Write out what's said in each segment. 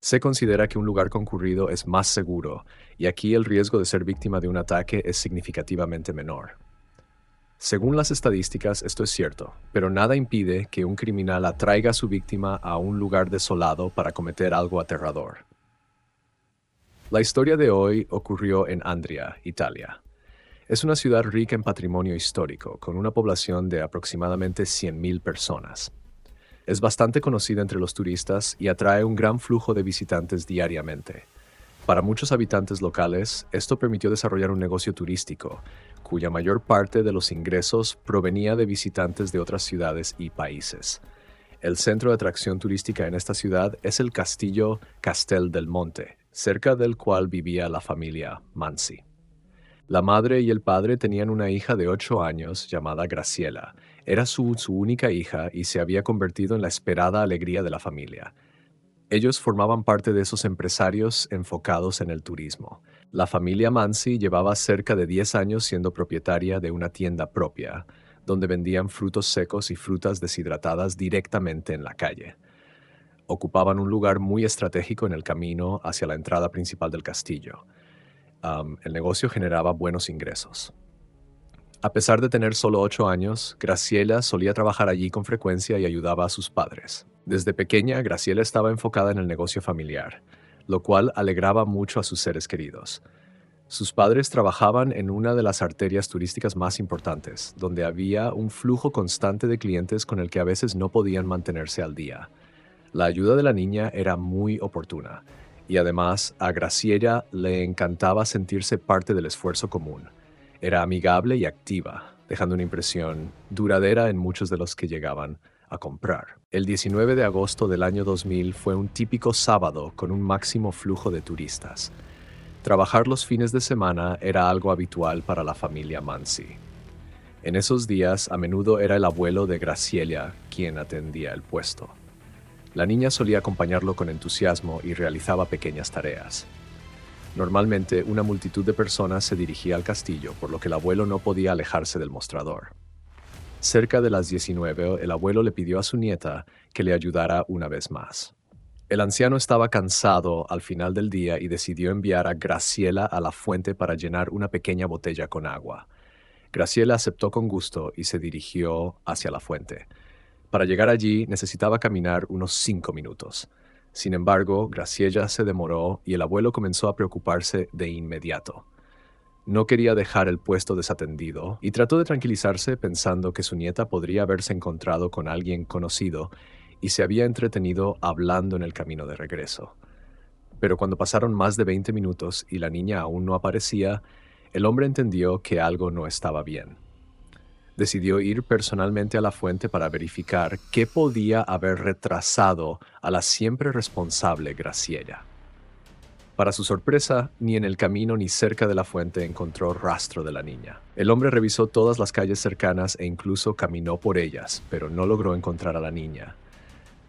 Se considera que un lugar concurrido es más seguro, y aquí el riesgo de ser víctima de un ataque es significativamente menor. Según las estadísticas, esto es cierto, pero nada impide que un criminal atraiga a su víctima a un lugar desolado para cometer algo aterrador. La historia de hoy ocurrió en Andria, Italia. Es una ciudad rica en patrimonio histórico, con una población de aproximadamente 100.000 personas. Es bastante conocida entre los turistas y atrae un gran flujo de visitantes diariamente. Para muchos habitantes locales, esto permitió desarrollar un negocio turístico, cuya mayor parte de los ingresos provenía de visitantes de otras ciudades y países. El centro de atracción turística en esta ciudad es el castillo Castel del Monte, cerca del cual vivía la familia Mansi. La madre y el padre tenían una hija de 8 años llamada Graciela. Era su única hija y se había convertido en la esperada alegría de la familia. Ellos formaban parte de esos empresarios enfocados en el turismo. La familia Mansi llevaba cerca de 10 años siendo propietaria de una tienda propia, donde vendían frutos secos y frutas deshidratadas directamente en la calle. Ocupaban un lugar muy estratégico en el camino hacia la entrada principal del castillo. El negocio generaba buenos ingresos. A pesar de tener solo 8 años, Graciela solía trabajar allí con frecuencia y ayudaba a sus padres. Desde pequeña, Graciela estaba enfocada en el negocio familiar, lo cual alegraba mucho a sus seres queridos. Sus padres trabajaban en una de las arterias turísticas más importantes, donde había un flujo constante de clientes con el que a veces no podían mantenerse al día. La ayuda de la niña era muy oportuna, y además a Graciela le encantaba sentirse parte del esfuerzo común. Era amigable y activa, dejando una impresión duradera en muchos de los que llegaban a comprar. El 19 de agosto del año 2000 fue un típico sábado con un máximo flujo de turistas. Trabajar los fines de semana era algo habitual para la familia Mansi. En esos días, a menudo era el abuelo de Graciela quien atendía el puesto. La niña solía acompañarlo con entusiasmo y realizaba pequeñas tareas. Normalmente, una multitud de personas se dirigía al castillo, por lo que el abuelo no podía alejarse del mostrador. Cerca de las 19, el abuelo le pidió a su nieta que le ayudara una vez más. El anciano estaba cansado al final del día y decidió enviar a Graciela a la fuente para llenar una pequeña botella con agua. Graciela aceptó con gusto y se dirigió hacia la fuente. Para llegar allí necesitaba caminar unos 5 minutos. Sin embargo, Graciela se demoró y el abuelo comenzó a preocuparse de inmediato. No quería dejar el puesto desatendido y trató de tranquilizarse pensando que su nieta podría haberse encontrado con alguien conocido y se había entretenido hablando en el camino de regreso. Pero cuando pasaron más de 20 minutos y la niña aún no aparecía, el hombre entendió que algo no estaba bien. Decidió ir personalmente a la fuente para verificar qué podía haber retrasado a la siempre responsable Graciela. Para su sorpresa, ni en el camino ni cerca de la fuente encontró rastro de la niña. El hombre revisó todas las calles cercanas e incluso caminó por ellas, pero no logró encontrar a la niña.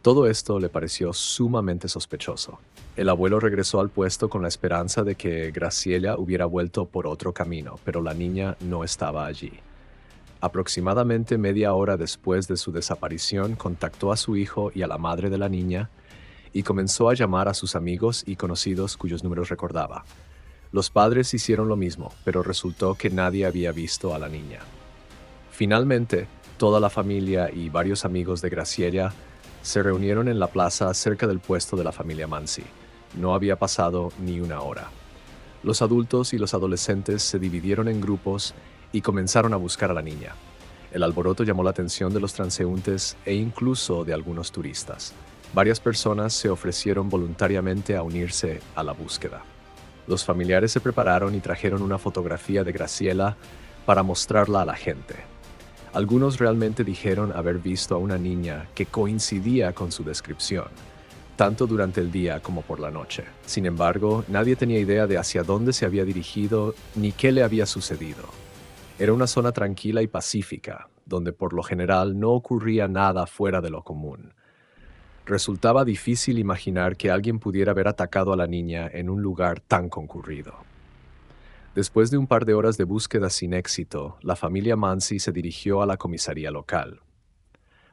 Todo esto le pareció sumamente sospechoso. El abuelo regresó al puesto con la esperanza de que Graciela hubiera vuelto por otro camino, pero la niña no estaba allí. Aproximadamente media hora después de su desaparición, contactó a su hijo y a la madre de la niña y comenzó a llamar a sus amigos y conocidos cuyos números recordaba. Los padres hicieron lo mismo, pero resultó que nadie había visto a la niña. Finalmente, toda la familia y varios amigos de Graciela se reunieron en la plaza cerca del puesto de la familia Mansi. No había pasado ni una hora. Los adultos y los adolescentes se dividieron en grupos y comenzaron a buscar a la niña. El alboroto llamó la atención de los transeúntes e incluso de algunos turistas. Varias personas se ofrecieron voluntariamente a unirse a la búsqueda. Los familiares se prepararon y trajeron una fotografía de Graciela para mostrarla a la gente. Algunos realmente dijeron haber visto a una niña que coincidía con su descripción, tanto durante el día como por la noche. Sin embargo, nadie tenía idea de hacia dónde se había dirigido ni qué le había sucedido. Era una zona tranquila y pacífica, donde por lo general no ocurría nada fuera de lo común. Resultaba difícil imaginar que alguien pudiera haber atacado a la niña en un lugar tan concurrido. Después de un par de horas de búsqueda sin éxito, la familia Mansi se dirigió a la comisaría local.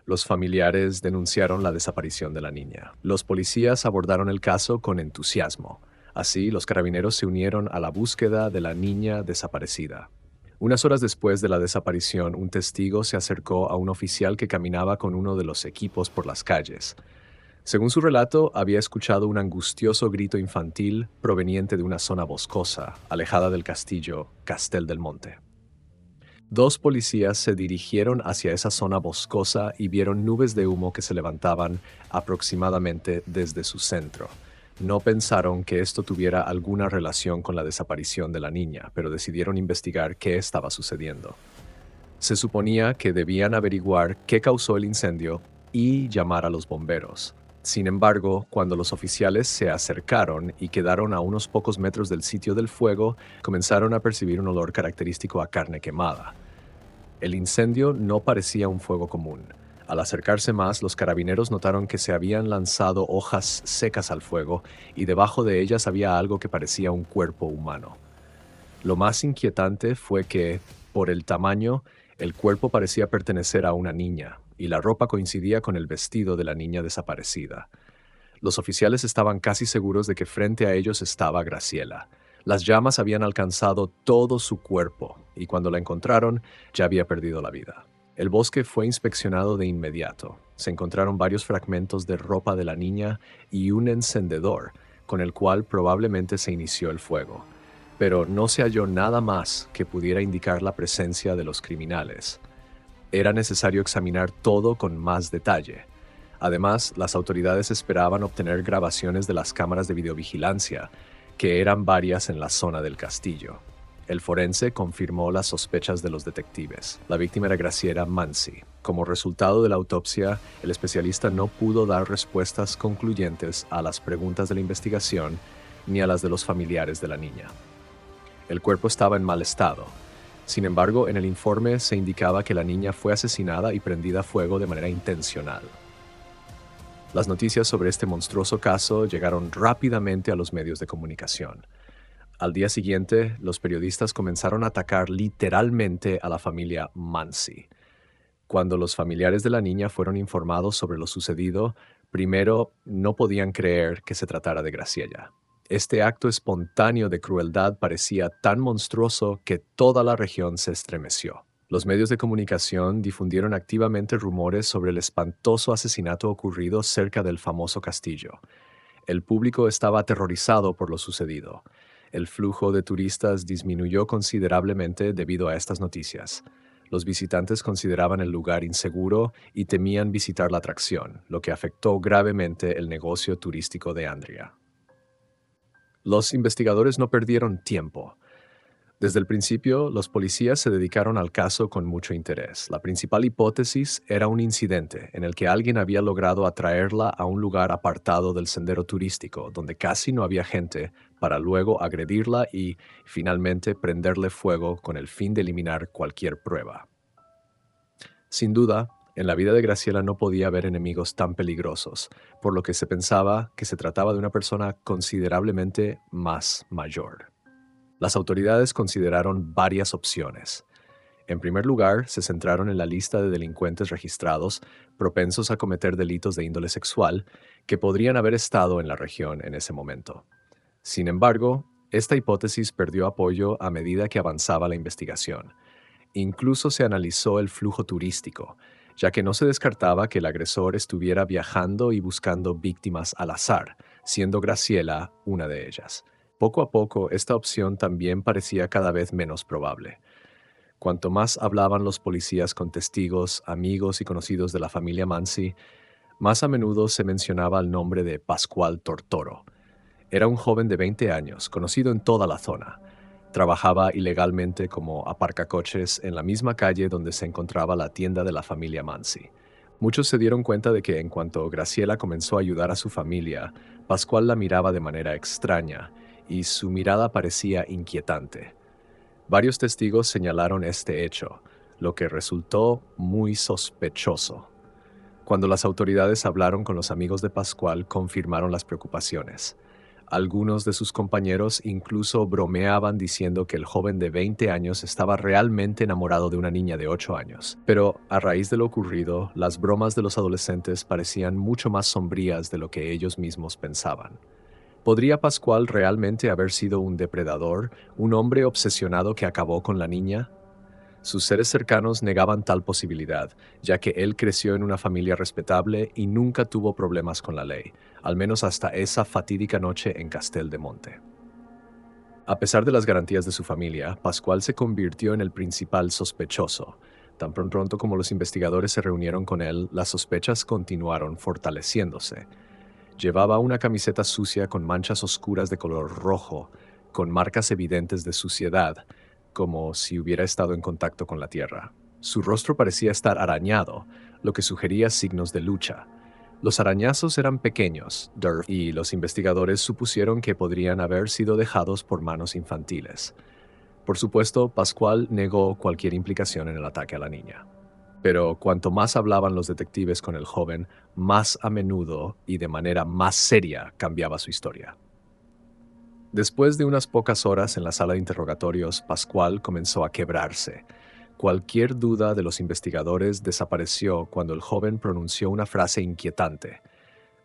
Los familiares denunciaron la desaparición de la niña. Los policías abordaron el caso con entusiasmo. Así, los carabineros se unieron a la búsqueda de la niña desaparecida. Unas horas después de la desaparición, un testigo se acercó a un oficial que caminaba con uno de los equipos por las calles. Según su relato, había escuchado un angustioso grito infantil proveniente de una zona boscosa, alejada del castillo Castel del Monte. Dos policías se dirigieron hacia esa zona boscosa y vieron nubes de humo que se levantaban aproximadamente desde su centro. No pensaron que esto tuviera alguna relación con la desaparición de la niña, pero decidieron investigar qué estaba sucediendo. Se suponía que debían averiguar qué causó el incendio y llamar a los bomberos. Sin embargo, cuando los oficiales se acercaron y quedaron a unos pocos metros del sitio del fuego, comenzaron a percibir un olor característico a carne quemada. El incendio no parecía un fuego común. Al acercarse más, los carabineros notaron que se habían lanzado hojas secas al fuego y debajo de ellas había algo que parecía un cuerpo humano. Lo más inquietante fue que, por el tamaño, el cuerpo parecía pertenecer a una niña, y la ropa coincidía con el vestido de la niña desaparecida. Los oficiales estaban casi seguros de que frente a ellos estaba Graciela. Las llamas habían alcanzado todo su cuerpo, y cuando la encontraron, ya había perdido la vida. El bosque fue inspeccionado de inmediato. Se encontraron varios fragmentos de ropa de la niña y un encendedor, con el cual probablemente se inició el fuego. Pero no se halló nada más que pudiera indicar la presencia de los criminales. Era necesario examinar todo con más detalle. Además, las autoridades esperaban obtener grabaciones de las cámaras de videovigilancia, que eran varias en la zona del castillo. El forense confirmó las sospechas de los detectives. La víctima era Graciela Mansi. Como resultado de la autopsia, el especialista no pudo dar respuestas concluyentes a las preguntas de la investigación ni a las de los familiares de la niña. El cuerpo estaba en mal estado. Sin embargo, en el informe se indicaba que la niña fue asesinada y prendida a fuego de manera intencional. Las noticias sobre este monstruoso caso llegaron rápidamente a los medios de comunicación. Al día siguiente, los periodistas comenzaron a atacar literalmente a la familia Mansi. Cuando los familiares de la niña fueron informados sobre lo sucedido, primero no podían creer que se tratara de Graciela. Este acto espontáneo de crueldad parecía tan monstruoso que toda la región se estremeció. Los medios de comunicación difundieron activamente rumores sobre el espantoso asesinato ocurrido cerca del famoso castillo. El público estaba aterrorizado por lo sucedido. El flujo de turistas disminuyó considerablemente debido a estas noticias. Los visitantes consideraban el lugar inseguro y temían visitar la atracción, lo que afectó gravemente el negocio turístico de Andria. Los investigadores no perdieron tiempo. Desde el principio, los policías se dedicaron al caso con mucho interés. La principal hipótesis era un incidente en el que alguien había logrado atraerla a un lugar apartado del sendero turístico, donde casi no había gente, para luego agredirla y, finalmente, prenderle fuego con el fin de eliminar cualquier prueba. Sin duda, en la vida de Graciela no podía haber enemigos tan peligrosos, por lo que se pensaba que se trataba de una persona considerablemente más mayor. Las autoridades consideraron varias opciones. En primer lugar, se centraron en la lista de delincuentes registrados propensos a cometer delitos de índole sexual que podrían haber estado en la región en ese momento. Sin embargo, esta hipótesis perdió apoyo a medida que avanzaba la investigación. Incluso se analizó el flujo turístico, ya que no se descartaba que el agresor estuviera viajando y buscando víctimas al azar, siendo Graciela una de ellas. Poco a poco, esta opción también parecía cada vez menos probable. Cuanto más hablaban los policías con testigos, amigos y conocidos de la familia Mansi, más a menudo se mencionaba el nombre de Pascual Tortoro. Era un joven de 20 años, conocido en toda la zona. Trabajaba ilegalmente como aparcacoches en la misma calle donde se encontraba la tienda de la familia Mansi. Muchos se dieron cuenta de que en cuanto Graciela comenzó a ayudar a su familia, Pascual la miraba de manera extraña y su mirada parecía inquietante. Varios testigos señalaron este hecho, lo que resultó muy sospechoso. Cuando las autoridades hablaron con los amigos de Pascual, confirmaron las preocupaciones. Algunos de sus compañeros incluso bromeaban diciendo que el joven de 20 años estaba realmente enamorado de una niña de 8 años. Pero a raíz de lo ocurrido, las bromas de los adolescentes parecían mucho más sombrías de lo que ellos mismos pensaban. ¿Podría Pascual realmente haber sido un depredador, un hombre obsesionado que acabó con la niña? Sus seres cercanos negaban tal posibilidad, ya que él creció en una familia respetable y nunca tuvo problemas con la ley, al menos hasta esa fatídica noche en Castel de Monte. A pesar de las garantías de su familia, Pascual se convirtió en el principal sospechoso. Tan pronto como los investigadores se reunieron con él, las sospechas continuaron fortaleciéndose. Llevaba una camiseta sucia con manchas oscuras de color rojo, con marcas evidentes de suciedad, como si hubiera estado en contacto con la tierra. Su rostro parecía estar arañado, lo que sugería signos de lucha. Los arañazos eran pequeños, y los investigadores supusieron que podrían haber sido dejados por manos infantiles. Por supuesto, Pascual negó cualquier implicación en el ataque a la niña. Pero cuanto más hablaban los detectives con el joven, más a menudo y de manera más seria cambiaba su historia. Después de unas pocas horas en la sala de interrogatorios, Pascual comenzó a quebrarse. Cualquier duda de los investigadores desapareció cuando el joven pronunció una frase inquietante.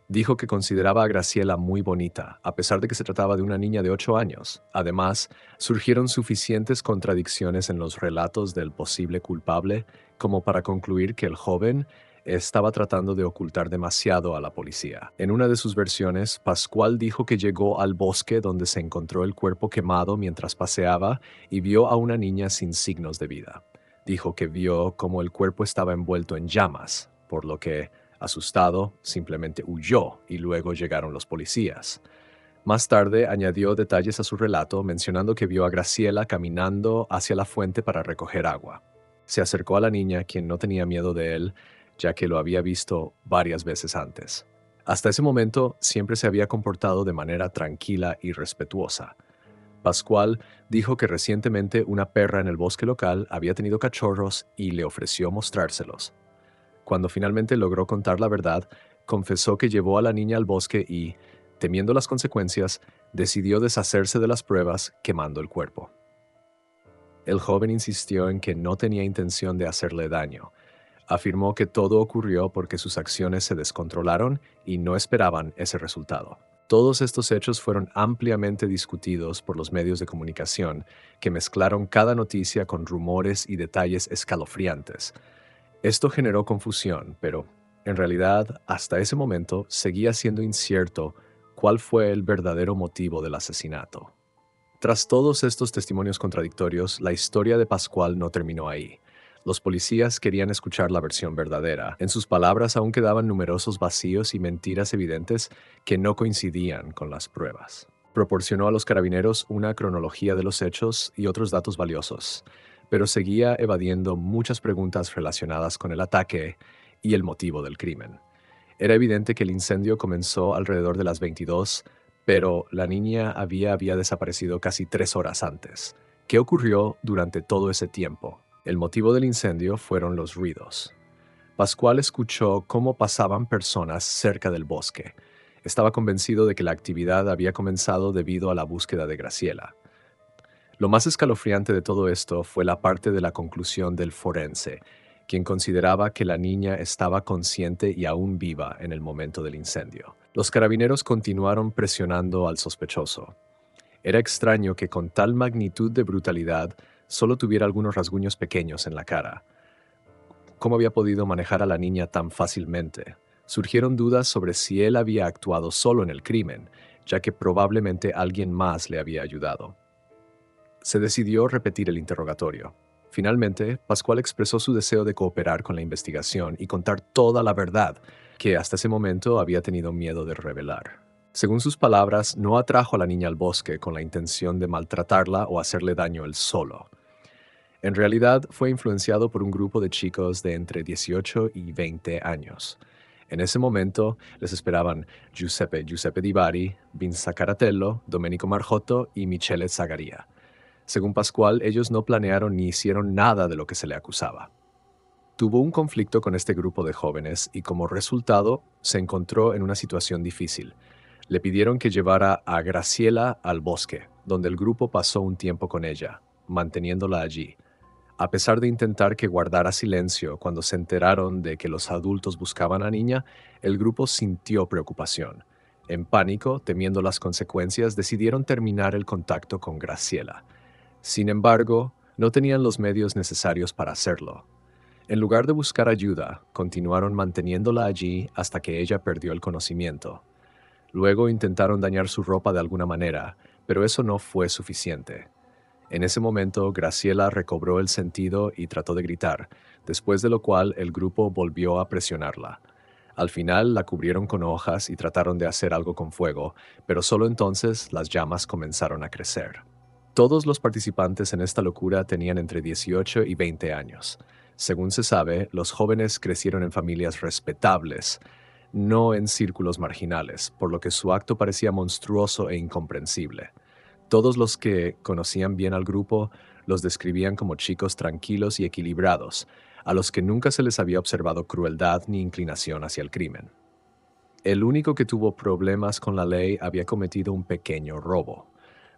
Dijo que consideraba a Graciela muy bonita, a pesar de que se trataba de una niña de 8 años. Además, surgieron suficientes contradicciones en los relatos del posible culpable como para concluir que el joven estaba tratando de ocultar demasiado a la policía. En una de sus versiones, Pascual dijo que llegó al bosque donde se encontró el cuerpo quemado mientras paseaba y vio a una niña sin signos de vida. Dijo que vio cómo el cuerpo estaba envuelto en llamas, por lo que, asustado, simplemente huyó y luego llegaron los policías. Más tarde añadió detalles a su relato mencionando que vio a Graciela caminando hacia la fuente para recoger agua. Se acercó a la niña, quien no tenía miedo de él, ya que lo había visto varias veces antes. Hasta ese momento siempre se había comportado de manera tranquila y respetuosa. Pascual dijo que recientemente una perra en el bosque local había tenido cachorros y le ofreció mostrárselos. Cuando finalmente logró contar la verdad, confesó que llevó a la niña al bosque y, temiendo las consecuencias, decidió deshacerse de las pruebas quemando el cuerpo. El joven insistió en que no tenía intención de hacerle daño. Afirmó que todo ocurrió porque sus acciones se descontrolaron y no esperaban ese resultado. Todos estos hechos fueron ampliamente discutidos por los medios de comunicación, que mezclaron cada noticia con rumores y detalles escalofriantes. Esto generó confusión, pero, en realidad, hasta ese momento seguía siendo incierto cuál fue el verdadero motivo del asesinato. Tras todos estos testimonios contradictorios, la historia de Pascual no terminó ahí. Los policías querían escuchar la versión verdadera. En sus palabras aún quedaban numerosos vacíos y mentiras evidentes que no coincidían con las pruebas. Proporcionó a los carabineros una cronología de los hechos y otros datos valiosos, pero seguía evadiendo muchas preguntas relacionadas con el ataque y el motivo del crimen. Era evidente que el incendio comenzó alrededor de las 22, pero la niña había desaparecido casi 3 horas antes. ¿Qué ocurrió durante todo ese tiempo? El motivo del incendio fueron los ruidos. Pascual escuchó cómo pasaban personas cerca del bosque. Estaba convencido de que la actividad había comenzado debido a la búsqueda de Graciela. Lo más escalofriante de todo esto fue la parte de la conclusión del forense, quien consideraba que la niña estaba consciente y aún viva en el momento del incendio. Los carabineros continuaron presionando al sospechoso. Era extraño que con tal magnitud de brutalidad solo tuviera algunos rasguños pequeños en la cara. ¿Cómo había podido manejar a la niña tan fácilmente? Surgieron dudas sobre si él había actuado solo en el crimen, ya que probablemente alguien más le había ayudado. Se decidió repetir el interrogatorio. Finalmente, Pascual expresó su deseo de cooperar con la investigación y contar toda la verdad, que hasta ese momento había tenido miedo de revelar. Según sus palabras, no atrajo a la niña al bosque con la intención de maltratarla o hacerle daño él solo. En realidad, fue influenciado por un grupo de chicos de entre 18 y 20 años. En ese momento les esperaban Giuseppe Di Bari, Vince Caratello, Domenico Marjotto y Michele Zagaria. Según Pascual, ellos no planearon ni hicieron nada de lo que se le acusaba. Tuvo un conflicto con este grupo de jóvenes y como resultado se encontró en una situación difícil. Le pidieron que llevara a Graciela al bosque, donde el grupo pasó un tiempo con ella, manteniéndola allí. A pesar de intentar que guardara silencio cuando se enteraron de que los adultos buscaban a la niña, el grupo sintió preocupación. En pánico, temiendo las consecuencias, decidieron terminar el contacto con Graciela. Sin embargo, no tenían los medios necesarios para hacerlo. En lugar de buscar ayuda, continuaron manteniéndola allí hasta que ella perdió el conocimiento. Luego intentaron dañar su ropa de alguna manera, pero eso no fue suficiente. En ese momento, Graciela recobró el sentido y trató de gritar, después de lo cual el grupo volvió a presionarla. Al final la cubrieron con hojas y trataron de hacer algo con fuego, pero solo entonces las llamas comenzaron a crecer. Todos los participantes en esta locura tenían entre 18 y 20 años. Según se sabe, los jóvenes crecieron en familias respetables, no en círculos marginales, por lo que su acto parecía monstruoso e incomprensible. Todos los que conocían bien al grupo los describían como chicos tranquilos y equilibrados, a los que nunca se les había observado crueldad ni inclinación hacia el crimen. El único que tuvo problemas con la ley había cometido un pequeño robo.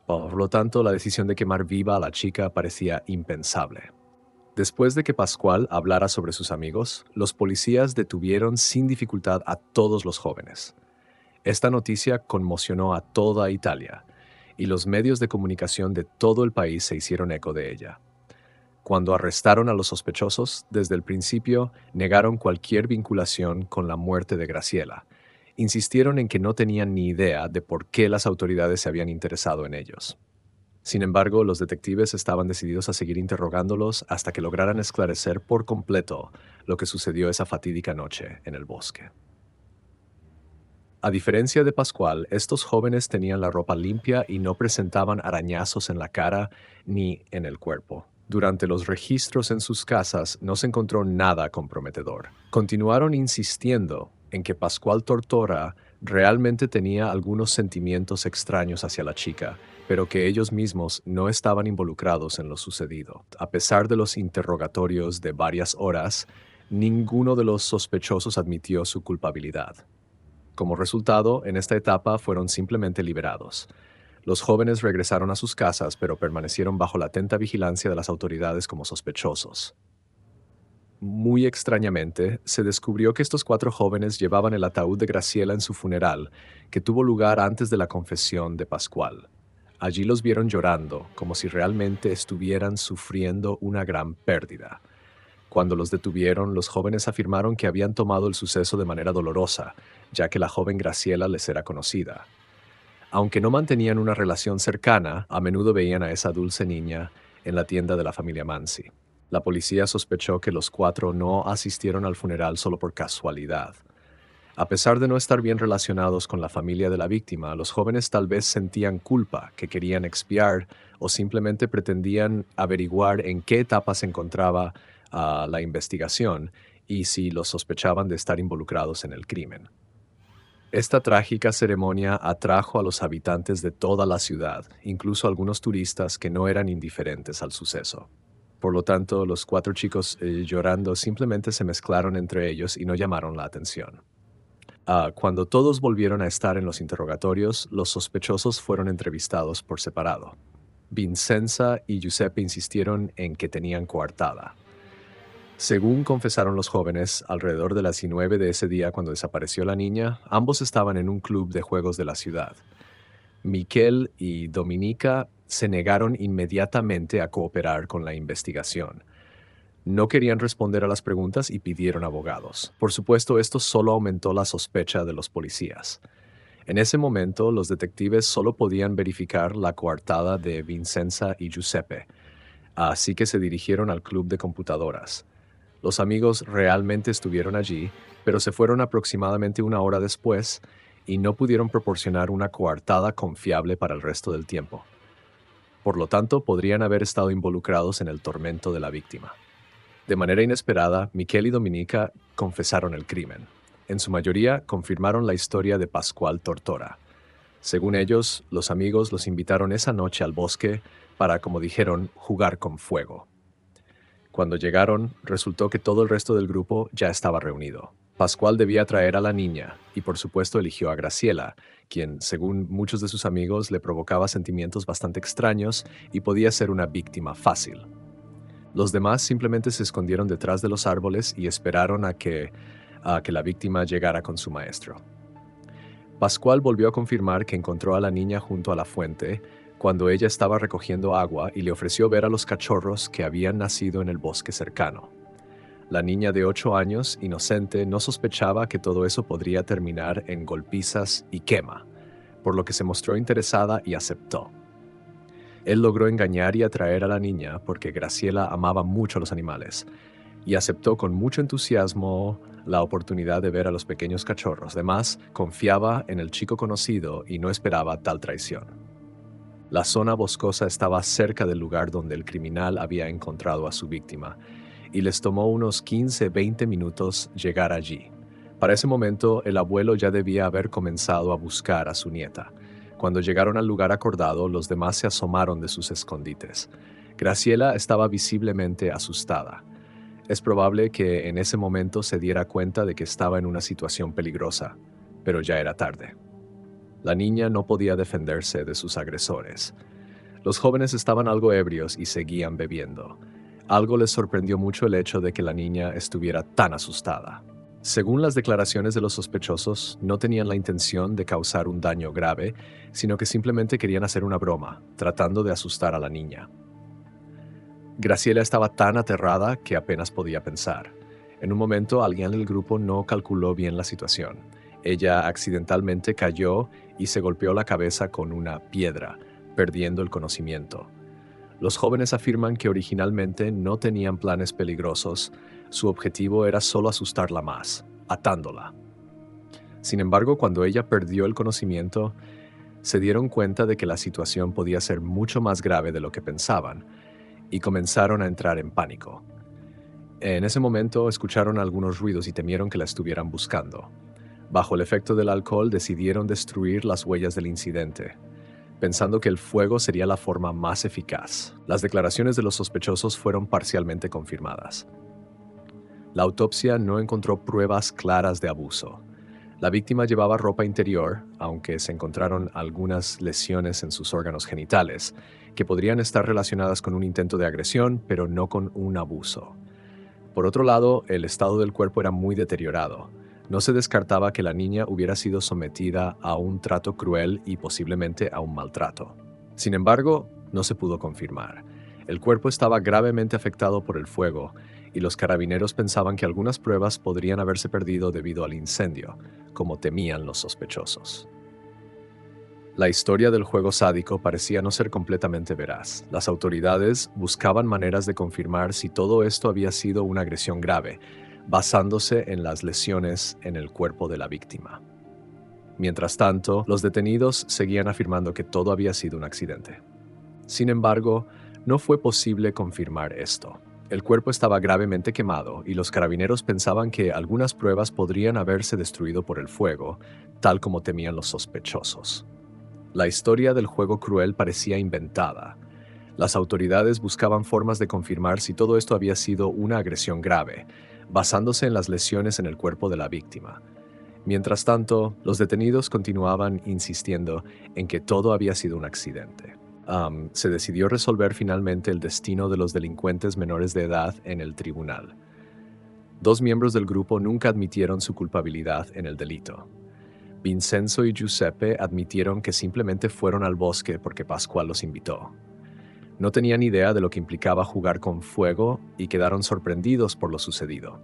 Por lo tanto, la decisión de quemar viva a la chica parecía impensable. Después de que Pascual hablara sobre sus amigos, los policías detuvieron sin dificultad a todos los jóvenes. Esta noticia conmocionó a toda Italia, y los medios de comunicación de todo el país se hicieron eco de ella. Cuando arrestaron a los sospechosos, desde el principio negaron cualquier vinculación con la muerte de Graciela. Insistieron en que no tenían ni idea de por qué las autoridades se habían interesado en ellos. Sin embargo, los detectives estaban decididos a seguir interrogándolos hasta que lograran esclarecer por completo lo que sucedió esa fatídica noche en el bosque. A diferencia de Pascual, estos jóvenes tenían la ropa limpia y no presentaban arañazos en la cara ni en el cuerpo. Durante los registros en sus casas no se encontró nada comprometedor. Continuaron insistiendo en que Pascual Tortora realmente tenía algunos sentimientos extraños hacia la chica, pero que ellos mismos no estaban involucrados en lo sucedido. A pesar de los interrogatorios de varias horas, ninguno de los sospechosos admitió su culpabilidad. Como resultado, en esta etapa fueron simplemente liberados. Los jóvenes regresaron a sus casas, pero permanecieron bajo la atenta vigilancia de las autoridades como sospechosos. Muy extrañamente, se descubrió que estos 4 jóvenes llevaban el ataúd de Graciela en su funeral, que tuvo lugar antes de la confesión de Pascual. Allí los vieron llorando, como si realmente estuvieran sufriendo una gran pérdida. Cuando los detuvieron, los jóvenes afirmaron que habían tomado el suceso de manera dolorosa, ya que la joven Graciela les era conocida. Aunque no mantenían una relación cercana, a menudo veían a esa dulce niña en la tienda de la familia Mansi. La policía sospechó que los 4 no asistieron al funeral solo por casualidad. A pesar de no estar bien relacionados con la familia de la víctima, los jóvenes tal vez sentían culpa, que querían expiar o simplemente pretendían averiguar en qué etapa se encontraba la investigación y si los sospechaban de estar involucrados en el crimen. Esta trágica ceremonia atrajo a los habitantes de toda la ciudad, incluso algunos turistas que no eran indiferentes al suceso. Por lo tanto, los 4 chicos llorando simplemente se mezclaron entre ellos y no llamaron la atención. Cuando todos volvieron a estar en los interrogatorios, los sospechosos fueron entrevistados por separado. Vincenza y Giuseppe insistieron en que tenían coartada. Según confesaron los jóvenes, alrededor de las 9 de ese día cuando desapareció la niña, ambos estaban en un club de juegos de la ciudad. Miquel y Dominica se negaron inmediatamente a cooperar con la investigación. No querían responder a las preguntas y pidieron abogados. Por supuesto, esto solo aumentó la sospecha de los policías. En ese momento, los detectives solo podían verificar la coartada de Vincenza y Giuseppe, así que se dirigieron al club de computadoras. Los amigos realmente estuvieron allí, pero se fueron aproximadamente 1 hora después y no pudieron proporcionar una coartada confiable para el resto del tiempo. Por lo tanto, podrían haber estado involucrados en el tormento de la víctima. De manera inesperada, Miquel y Dominica confesaron el crimen. En su mayoría, confirmaron la historia de Pascual Tortora. Según ellos, los amigos los invitaron esa noche al bosque para, como dijeron, jugar con fuego. Cuando llegaron, resultó que todo el resto del grupo ya estaba reunido. Pascual debía traer a la niña y por supuesto eligió a Graciela, quien, según muchos de sus amigos, le provocaba sentimientos bastante extraños y podía ser una víctima fácil. Los demás simplemente se escondieron detrás de los árboles y esperaron a que la víctima llegara con su maestro. Pascual volvió a confirmar que encontró a la niña junto a la fuente cuando ella estaba recogiendo agua y le ofreció ver a los cachorros que habían nacido en el bosque cercano. La niña de 8 años, inocente, no sospechaba que todo eso podría terminar en golpizas y quema, por lo que se mostró interesada y aceptó. Él logró engañar y atraer a la niña porque Graciela amaba mucho a los animales y aceptó con mucho entusiasmo la oportunidad de ver a los pequeños cachorros. Además, confiaba en el chico conocido y no esperaba tal traición. La zona boscosa estaba cerca del lugar donde el criminal había encontrado a su víctima y les tomó unos 15-20 minutos llegar allí. Para ese momento, el abuelo ya debía haber comenzado a buscar a su nieta. Cuando llegaron al lugar acordado, los demás se asomaron de sus escondites. Graciela estaba visiblemente asustada. Es probable que en ese momento se diera cuenta de que estaba en una situación peligrosa, pero ya era tarde. La niña no podía defenderse de sus agresores. Los jóvenes estaban algo ebrios y seguían bebiendo. Algo les sorprendió mucho el hecho de que la niña estuviera tan asustada. Según las declaraciones de los sospechosos, no tenían la intención de causar un daño grave, sino que simplemente querían hacer una broma, tratando de asustar a la niña. Graciela estaba tan aterrada que apenas podía pensar. En un momento, alguien del grupo no calculó bien la situación. Ella accidentalmente cayó y se golpeó la cabeza con una piedra, perdiendo el conocimiento. Los jóvenes afirman que originalmente no tenían planes peligrosos. Su objetivo era solo asustarla más, atándola. Sin embargo, cuando ella perdió el conocimiento, se dieron cuenta de que la situación podía ser mucho más grave de lo que pensaban, y comenzaron a entrar en pánico. En ese momento escucharon algunos ruidos y temieron que la estuvieran buscando. Bajo el efecto del alcohol decidieron destruir las huellas del incidente, pensando que el fuego sería la forma más eficaz. Las declaraciones de los sospechosos fueron parcialmente confirmadas. La autopsia no encontró pruebas claras de abuso. La víctima llevaba ropa interior, aunque se encontraron algunas lesiones en sus órganos genitales, que podrían estar relacionadas con un intento de agresión, pero no con un abuso. Por otro lado, el estado del cuerpo era muy deteriorado. No se descartaba que la niña hubiera sido sometida a un trato cruel y posiblemente a un maltrato. Sin embargo, no se pudo confirmar. El cuerpo estaba gravemente afectado por el fuego, y los carabineros pensaban que algunas pruebas podrían haberse perdido debido al incendio, como temían los sospechosos. La historia del juego sádico parecía no ser completamente veraz. Las autoridades buscaban maneras de confirmar si todo esto había sido una agresión grave, basándose en las lesiones en el cuerpo de la víctima. Mientras tanto, los detenidos seguían afirmando que todo había sido un accidente. Sin embargo, no fue posible confirmar esto. El cuerpo estaba gravemente quemado y los carabineros pensaban que algunas pruebas podrían haberse destruido por el fuego, tal como temían los sospechosos. La historia del juego cruel parecía inventada. Las autoridades buscaban formas de confirmar si todo esto había sido una agresión grave, basándose en las lesiones en el cuerpo de la víctima. Mientras tanto, los detenidos continuaban insistiendo en que todo había sido un accidente. Se decidió resolver finalmente el destino de los delincuentes menores de edad en el tribunal. 2 miembros del grupo nunca admitieron su culpabilidad en el delito. Vincenzo y Giuseppe admitieron que simplemente fueron al bosque porque Pascual los invitó. No tenían idea de lo que implicaba jugar con fuego y quedaron sorprendidos por lo sucedido.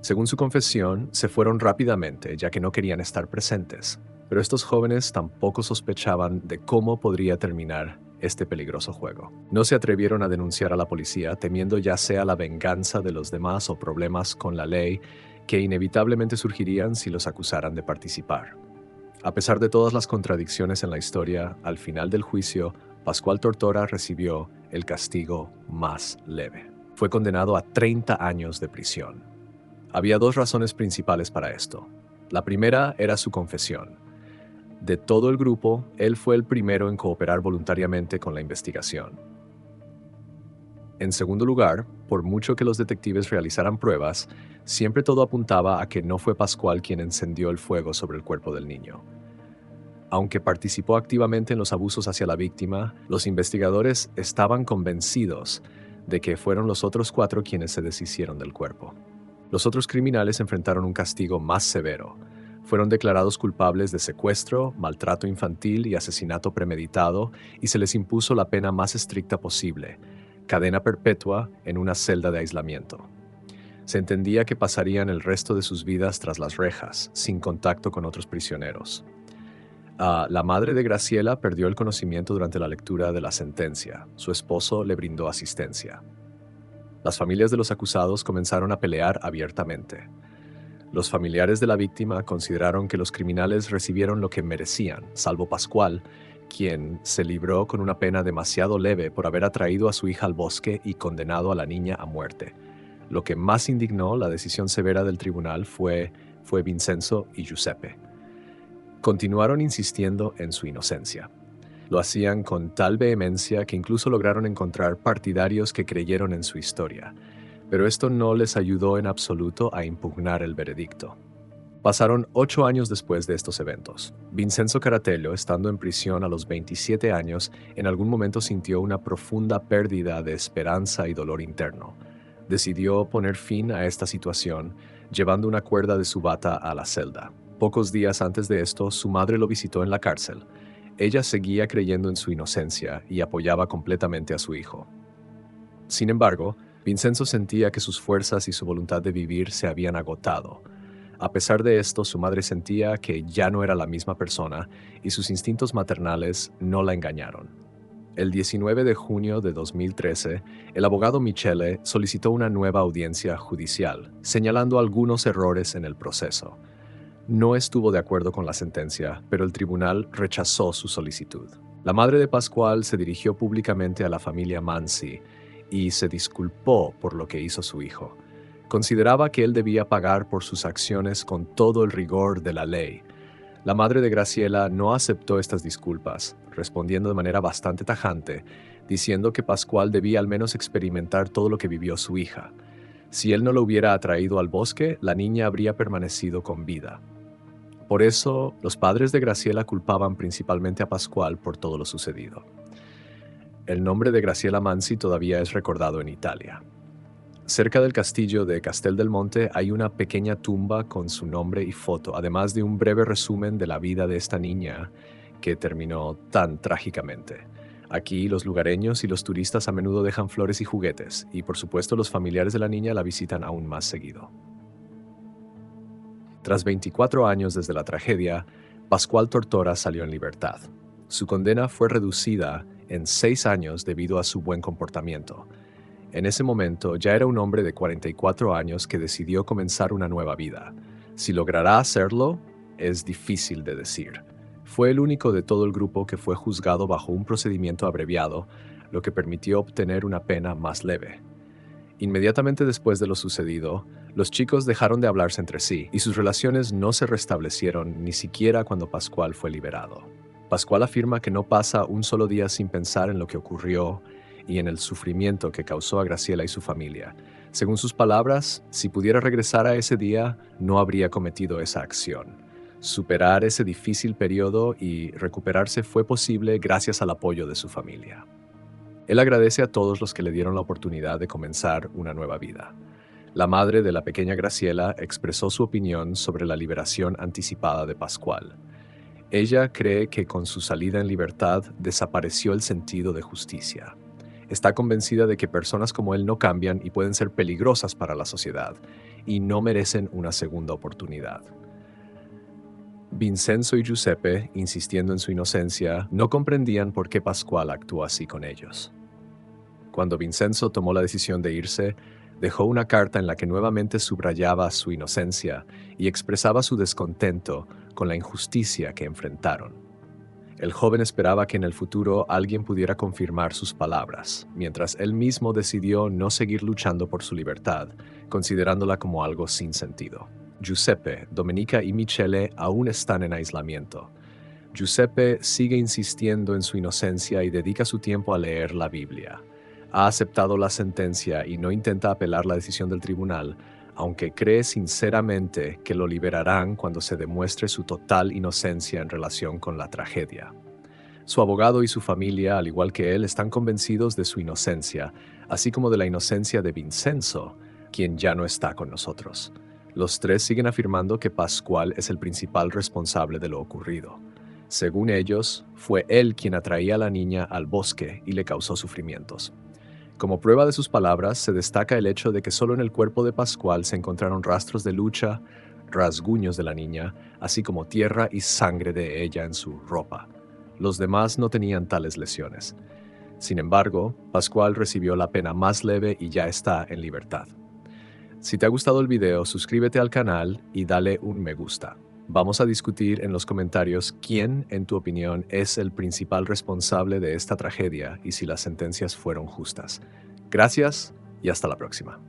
Según su confesión, se fueron rápidamente ya que no querían estar presentes, pero estos jóvenes tampoco sospechaban de cómo podría terminar este peligroso juego. No se atrevieron a denunciar a la policía, temiendo ya sea la venganza de los demás o problemas con la ley que inevitablemente surgirían si los acusaran de participar. A pesar de todas las contradicciones en la historia, al final del juicio, Pascual Tortora recibió el castigo más leve. Fue condenado a 30 años de prisión. Había 2 razones principales para esto. La primera era su confesión. De todo el grupo, él fue el primero en cooperar voluntariamente con la investigación. En segundo lugar, por mucho que los detectives realizaran pruebas, siempre todo apuntaba a que no fue Pascual quien encendió el fuego sobre el cuerpo del niño. Aunque participó activamente en los abusos hacia la víctima, los investigadores estaban convencidos de que fueron los otros 4 quienes se deshicieron del cuerpo. Los otros criminales enfrentaron un castigo más severo. Fueron declarados culpables de secuestro, maltrato infantil y asesinato premeditado, y se les impuso la pena más estricta posible: cadena perpetua en una celda de aislamiento. Se entendía que pasarían el resto de sus vidas tras las rejas, sin contacto con otros prisioneros. La madre de Graciela perdió el conocimiento durante la lectura de la sentencia. Su esposo le brindó asistencia. Las familias de los acusados comenzaron a pelear abiertamente. Los familiares de la víctima consideraron que los criminales recibieron lo que merecían, salvo Pascual, quien se libró con una pena demasiado leve por haber atraído a su hija al bosque y condenado a la niña a muerte. Lo que más indignó la decisión severa del tribunal fue Vincenzo y Giuseppe. Continuaron insistiendo en su inocencia. Lo hacían con tal vehemencia que incluso lograron encontrar partidarios que creyeron en su historia, pero esto no les ayudó en absoluto a impugnar el veredicto. Pasaron 8 años después de estos eventos. Vincenzo Caratello, estando en prisión a los 27 años, en algún momento sintió una profunda pérdida de esperanza y dolor interno. Decidió poner fin a esta situación, llevando una cuerda de su bata a la celda. Pocos días antes de esto, su madre lo visitó en la cárcel. Ella seguía creyendo en su inocencia y apoyaba completamente a su hijo. Sin embargo, Vincenzo sentía que sus fuerzas y su voluntad de vivir se habían agotado. A pesar de esto, su madre sentía que ya no era la misma persona y sus instintos maternales no la engañaron. El 19 de junio de 2013, el abogado Michele solicitó una nueva audiencia judicial, señalando algunos errores en el proceso. No estuvo de acuerdo con la sentencia, pero el tribunal rechazó su solicitud. La madre de Pascual se dirigió públicamente a la familia Mansi y se disculpó por lo que hizo su hijo. Consideraba que él debía pagar por sus acciones con todo el rigor de la ley. La madre de Graciela no aceptó estas disculpas, respondiendo de manera bastante tajante, diciendo que Pascual debía al menos experimentar todo lo que vivió su hija. Si él no lo hubiera atraído al bosque, la niña habría permanecido con vida. Por eso, los padres de Graciela culpaban principalmente a Pascual por todo lo sucedido. El nombre de Graciela Mansi todavía es recordado en Italia. Cerca del castillo de Castel del Monte hay una pequeña tumba con su nombre y foto, además de un breve resumen de la vida de esta niña que terminó tan trágicamente. Aquí los lugareños y los turistas a menudo dejan flores y juguetes, y por supuesto los familiares de la niña la visitan aún más seguido. Tras 24 años desde la tragedia, Pascual Tortora salió en libertad. Su condena fue reducida en 6 años debido a su buen comportamiento. En ese momento ya era un hombre de 44 años que decidió comenzar una nueva vida. Si logrará hacerlo, es difícil de decir. Fue el único de todo el grupo que fue juzgado bajo un procedimiento abreviado, lo que permitió obtener una pena más leve. Inmediatamente después de lo sucedido, los chicos dejaron de hablarse entre sí y sus relaciones no se restablecieron ni siquiera cuando Pascual fue liberado. Pascual afirma que no pasa un solo día sin pensar en lo que ocurrió y en el sufrimiento que causó a Graciela y su familia. Según sus palabras, si pudiera regresar a ese día, no habría cometido esa acción. Superar ese difícil periodo y recuperarse fue posible gracias al apoyo de su familia. Él agradece a todos los que le dieron la oportunidad de comenzar una nueva vida. La madre de la pequeña Graciela expresó su opinión sobre la liberación anticipada de Pascual. Ella cree que con su salida en libertad desapareció el sentido de justicia. Está convencida de que personas como él no cambian y pueden ser peligrosas para la sociedad, y no merecen una segunda oportunidad. Vincenzo y Giuseppe, insistiendo en su inocencia, no comprendían por qué Pascual actuó así con ellos. Cuando Vincenzo tomó la decisión de irse, dejó una carta en la que nuevamente subrayaba su inocencia y expresaba su descontento con la injusticia que enfrentaron. El joven esperaba que en el futuro alguien pudiera confirmar sus palabras, mientras él mismo decidió no seguir luchando por su libertad, considerándola como algo sin sentido. Giuseppe, Domenica y Michele aún están en aislamiento. Giuseppe sigue insistiendo en su inocencia y dedica su tiempo a leer la Biblia. ha aceptado la sentencia y no intenta apelar la decisión del tribunal, aunque cree sinceramente que lo liberarán cuando se demuestre su total inocencia en relación con la tragedia. Su abogado y su familia, al igual que él, están convencidos de su inocencia, así como de la inocencia de Vincenzo, quien ya no está con nosotros. Los tres siguen afirmando que Pascual es el principal responsable de lo ocurrido. Según ellos, fue él quien atraía a la niña al bosque y le causó sufrimientos. Como prueba de sus palabras, se destaca el hecho de que solo en el cuerpo de Pascual se encontraron rastros de lucha, rasguños de la niña, así como tierra y sangre de ella en su ropa. Los demás no tenían tales lesiones. Sin embargo, Pascual recibió la pena más leve y ya está en libertad. Si te ha gustado el video, suscríbete al canal y dale un me gusta. Vamos a discutir en los comentarios quién, en tu opinión, es el principal responsable de esta tragedia y si las sentencias fueron justas. Gracias y hasta la próxima.